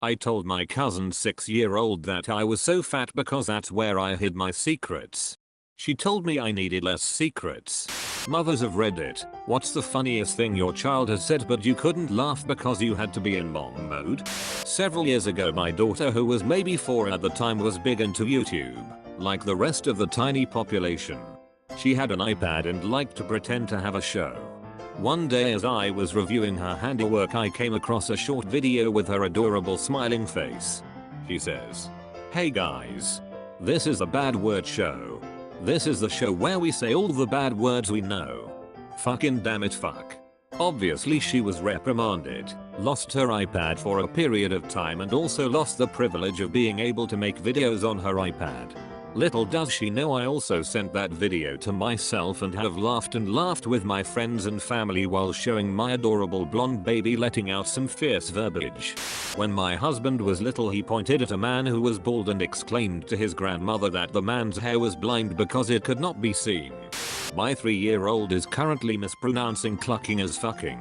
I told my cousin 6-year-old that I was so fat because that's where I hid my secrets. She told me I needed less secrets. Mothers of Reddit, what's the funniest thing your child has said but you couldn't laugh because you had to be in mom mode? Several years ago my daughter, who was maybe 4 at the time, was big into YouTube, like the rest of the tiny population. She had an iPad and liked to pretend to have a show. One day as I was reviewing her handiwork, I came across a short video with her adorable smiling face. She says, "Hey guys. This is a bad word show. This is the show where we say all the bad words we know. Fucking damn it, fuck." Obviously she was reprimanded, lost her iPad for a period of time, and also lost the privilege of being able to make videos on her iPad. Little does she know I also sent that video to myself and have laughed and laughed with my friends and family while showing my adorable blonde baby letting out some fierce verbiage. When my husband was little, he pointed at a man who was bald and exclaimed to his grandmother that the man's hair was blind because it could not be seen. My 3-year-old is currently mispronouncing clucking as fucking.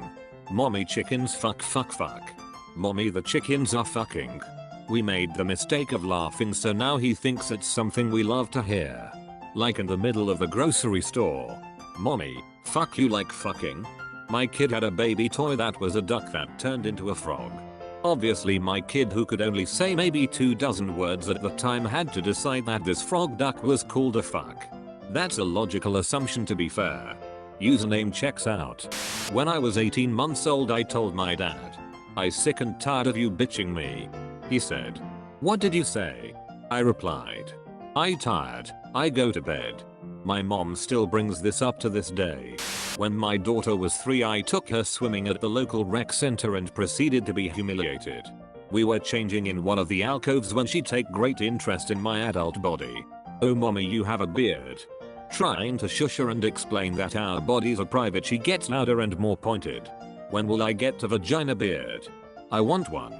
Mommy chickens fuck fuck fuck. Mommy the chickens are fucking. We made the mistake of laughing, so now he thinks it's something we love to hear. Like in the middle of the grocery store. Mommy, fuck you like fucking? My kid had a baby toy that was a duck that turned into a frog. Obviously my kid, who could only say maybe 24 words at the time, had to decide that this frog duck was called a fuck. That's a logical assumption, to be fair. Username checks out. When I was 18 months old I told my dad, "I sick and tired of you bitching me." He said, "What did you say?" I replied, "I tired, I go to bed." My mom still brings this up to this day. When my daughter was 3 I took her swimming at the local rec center and proceeded to be humiliated. We were changing in one of the alcoves when she took great interest in my adult body. "Oh mommy, you have a beard." Trying to shush her and explain that our bodies are private, she gets louder and more pointed. "When will I get a vagina beard? I want one."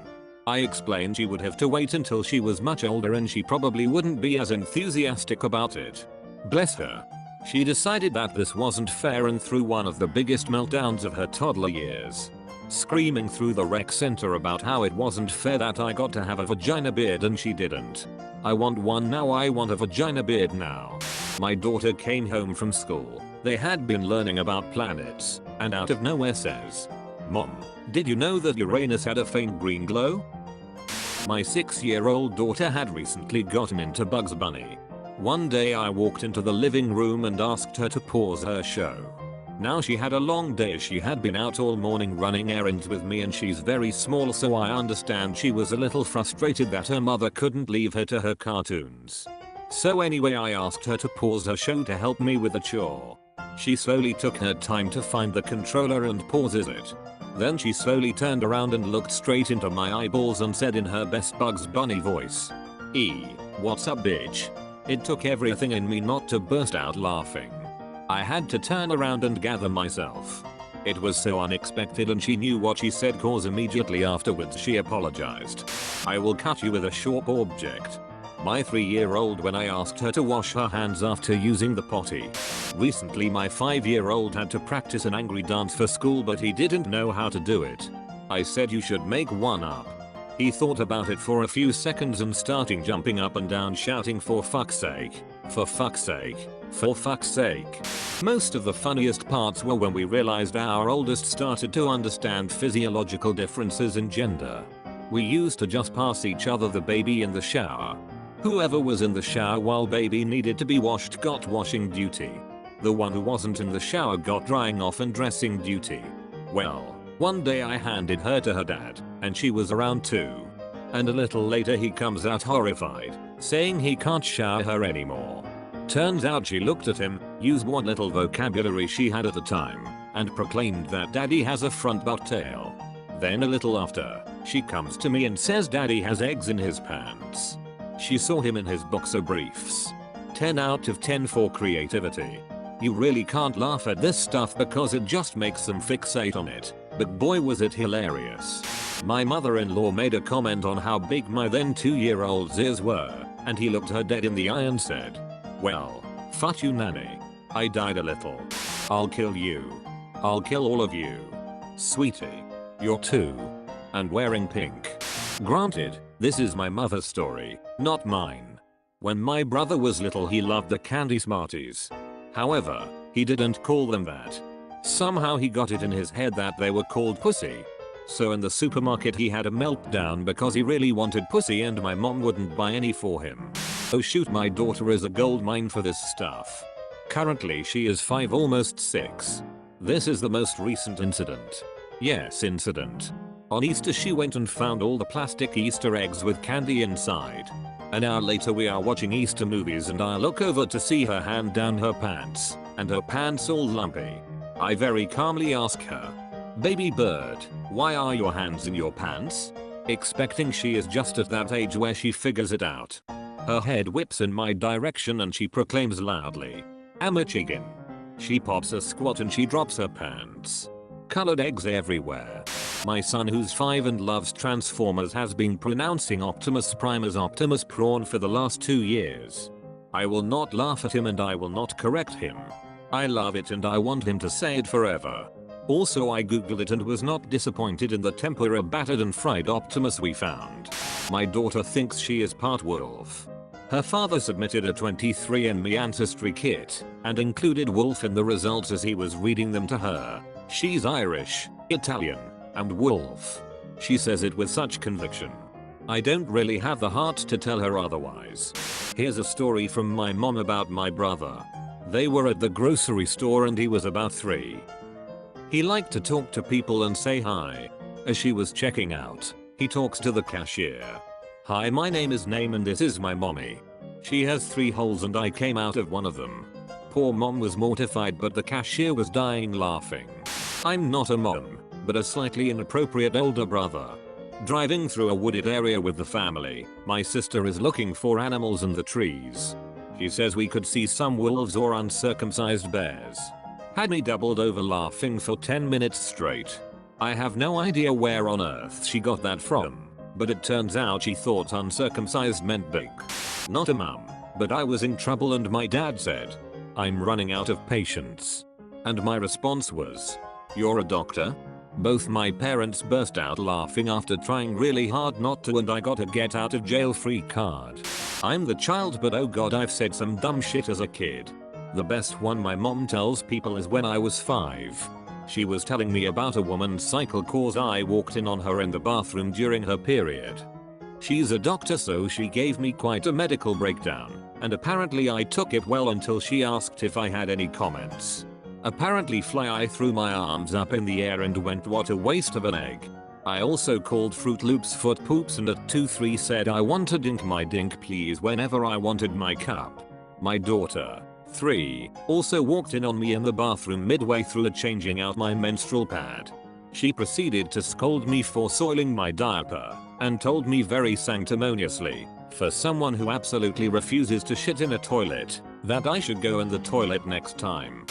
I explained she would have to wait until she was much older and she probably wouldn't be as enthusiastic about it. Bless her. She decided that this wasn't fair and threw one of the biggest meltdowns of her toddler years, screaming through the rec center about how it wasn't fair that I got to have a vagina beard and she didn't. "I want one now, I want a vagina beard now." My daughter came home from school. They had been learning about planets, and out of nowhere says, "Mom, did you know that Uranus had a faint green glow?" My 6-year-old daughter had recently gotten into Bugs Bunny. One day I walked into the living room and asked her to pause her show. Now she had a long day as she had been out all morning running errands with me, and she's very small, so I understand she was a little frustrated that her mother couldn't leave her to her cartoons. So anyway, I asked her to pause her show to help me with a chore. She slowly took her time to find the controller and pauses it. Then she slowly turned around and looked straight into my eyeballs and said in her best Bugs Bunny voice, "What's up bitch?" It took everything in me not to burst out laughing. I had to turn around and gather myself. It was so unexpected and she knew what she said, cause immediately afterwards she apologized. I will cut you with a sharp object. My 3-year-old, when I asked her to wash her hands after using the potty. Recently my 5-year-old had to practice an angry dance for school, but he didn't know how to do it. I said you should make one up. He thought about it for a few seconds and started jumping up and down shouting, "For fuck's sake, for fuck's sake, for fuck's sake." Most of the funniest parts were when we realized our oldest started to understand physiological differences in gender. We used to just pass each other the baby in the shower. Whoever was in the shower while baby needed to be washed got washing duty. The one who wasn't in the shower got drying off and dressing duty. Well, one day I handed her to her dad, and she was around 2. And a little later he comes out horrified, saying he can't shower her anymore. Turns out she looked at him, used what little vocabulary she had at the time, and proclaimed that daddy has a front butt tail. Then a little after, she comes to me and says daddy has eggs in his pants. She saw him in his boxer briefs. 10 out of 10 for creativity. You really can't laugh at this stuff because it just makes them fixate on it, but boy was it hilarious. My mother-in-law made a comment on how big my then 2-year-old's ears were, and he looked her dead in the eye and said, "Well, fuck you nanny. I died a little. I'll kill you. I'll kill all of you. Sweetie. You're 2. And wearing pink." Granted, this is my mother's story, not mine. When my brother was little he loved the candy Smarties. However, he didn't call them that. Somehow he got it in his head that they were called pussy. So in the supermarket he had a meltdown because he really wanted pussy and my mom wouldn't buy any for him. Oh shoot, my daughter is a gold mine for this stuff. Currently she is 5, almost 6. This is the most recent incident. Yes, incident. On Easter she went and found all the plastic Easter eggs with candy inside. An hour later we are watching Easter movies and I look over to see her hand down her pants, and her pants all lumpy. I very calmly ask her, "Baby bird, why are your hands in your pants?" Expecting she is just at that age where she figures it out. Her head whips in my direction and she proclaims loudly, "I'm a chicken." She pops a squat and she drops her pants. Colored eggs everywhere. My son, who's 5 and loves Transformers, has been pronouncing Optimus Prime as Optimus Prawn for the last 2 years. I will not laugh at him and I will not correct him. I love it and I want him to say it forever. Also, I googled it and was not disappointed in the tempura battered and fried Optimus we found. My daughter thinks she is part wolf. Her father submitted a 23andMe ancestry kit and included wolf in the results as he was reading them to her. She's Irish, Italian, and wolf. She says it with such conviction. I don't really have the heart to tell her otherwise. Here's a story from my mom about my brother. They were at the grocery store and he was about 3. He liked to talk to people and say hi. As she was checking out, he talks to the cashier. "Hi, my name is Name and this is my mommy. She has 3 holes and I came out of one of them." Poor mom was mortified but the cashier was dying laughing. I'm not a mom, but a slightly inappropriate older brother. Driving through a wooded area with the family, my sister is looking for animals in the trees. She says we could see some wolves or uncircumcised bears. Had me doubled over laughing for 10 minutes straight. I have no idea where on earth she got that from, but it turns out she thought uncircumcised meant big. Not a mum, but I was in trouble and my dad said, "I'm running out of patience." And my response was, "You're a doctor?" Both my parents burst out laughing after trying really hard not to and I got a get out of jail free card. I'm the child, but oh god, I've said some dumb shit as a kid. The best one my mom tells people is when I was 5. She was telling me about a woman's cycle cause I walked in on her in the bathroom during her period. She's a doctor, so she gave me quite a medical breakdown, and apparently I took it well until she asked if I had any comments. Apparently I threw my arms up in the air and went, "What a waste of an egg." I also called Fruit Loops foot poops and at 2-3 said I want to dink my dink please whenever I wanted my cup. My daughter, 3, also walked in on me in the bathroom midway through changing out my menstrual pad. She proceeded to scold me for soiling my diaper and told me very sanctimoniously, for someone who absolutely refuses to shit in a toilet, that I should go in the toilet next time.